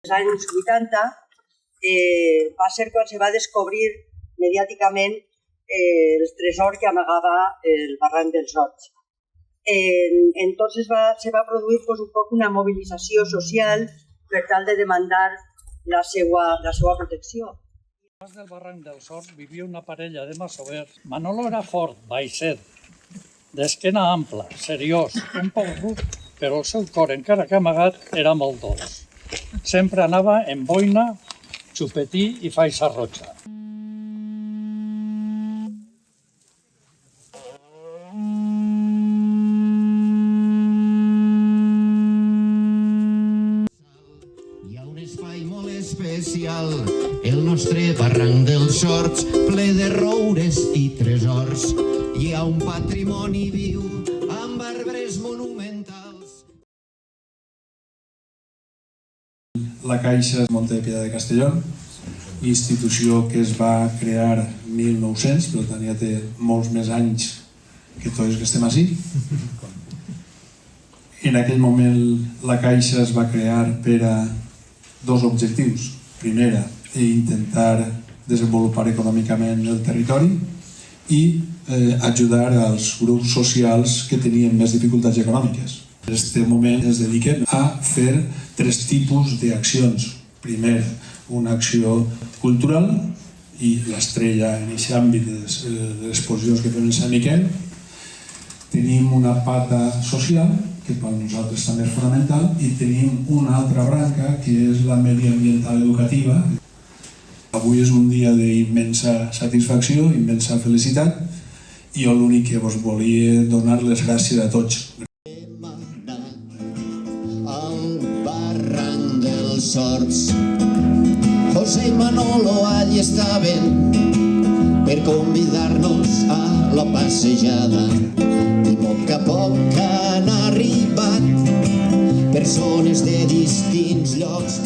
als anys 80 va ser quan se va descobrir mediàticament el tresor que amagava el barranc dels Horts. Entonces se va produir un poc una mobilització social per tal de demandar la seva protecció. Al pas del barranc dels Horts vivia una parella de masovers. Manolo era fort, baixet, d'esquena ampla, seriós, un poc ruc, però el seu cor, encara que amagat, era molt dolç. Sempre anava en boina, xupetí i faixa roja. Hi ha un espai molt especial, el nostre barranc dels Horts, ple de roures i tresors. Hi ha un patrimoni viu amb arbres monumentals. La Caixa Montepiedad de Castellón, institució que es va crear en 1900, per tant ja té molts més anys que tots que estem ací. En aquell moment la Caixa es va crear per a dos objectius. Primera, intentar desenvolupar econòmicament el territori i ajudar als grups socials que tenien més dificultats econòmiques. En aquest moment es dediquen a fer tres tipus d'accions. Primer, una acció cultural i l'estrella en aquest àmbit de les exposicions que fem en Sant Miquel. Tenim una pata social, que per nosaltres també és fonamental, i tenim una altra branca, que és la mediambiental educativa. Avui és un dia d'immensa satisfacció, immensa felicitat, i jo l'únic que vos volia donar les gràcies a tots. Al barranc dels Horts, José i Manolo allí estaven per convidar-nos a la passejada. I poc a poc han arribat persones de distints llocs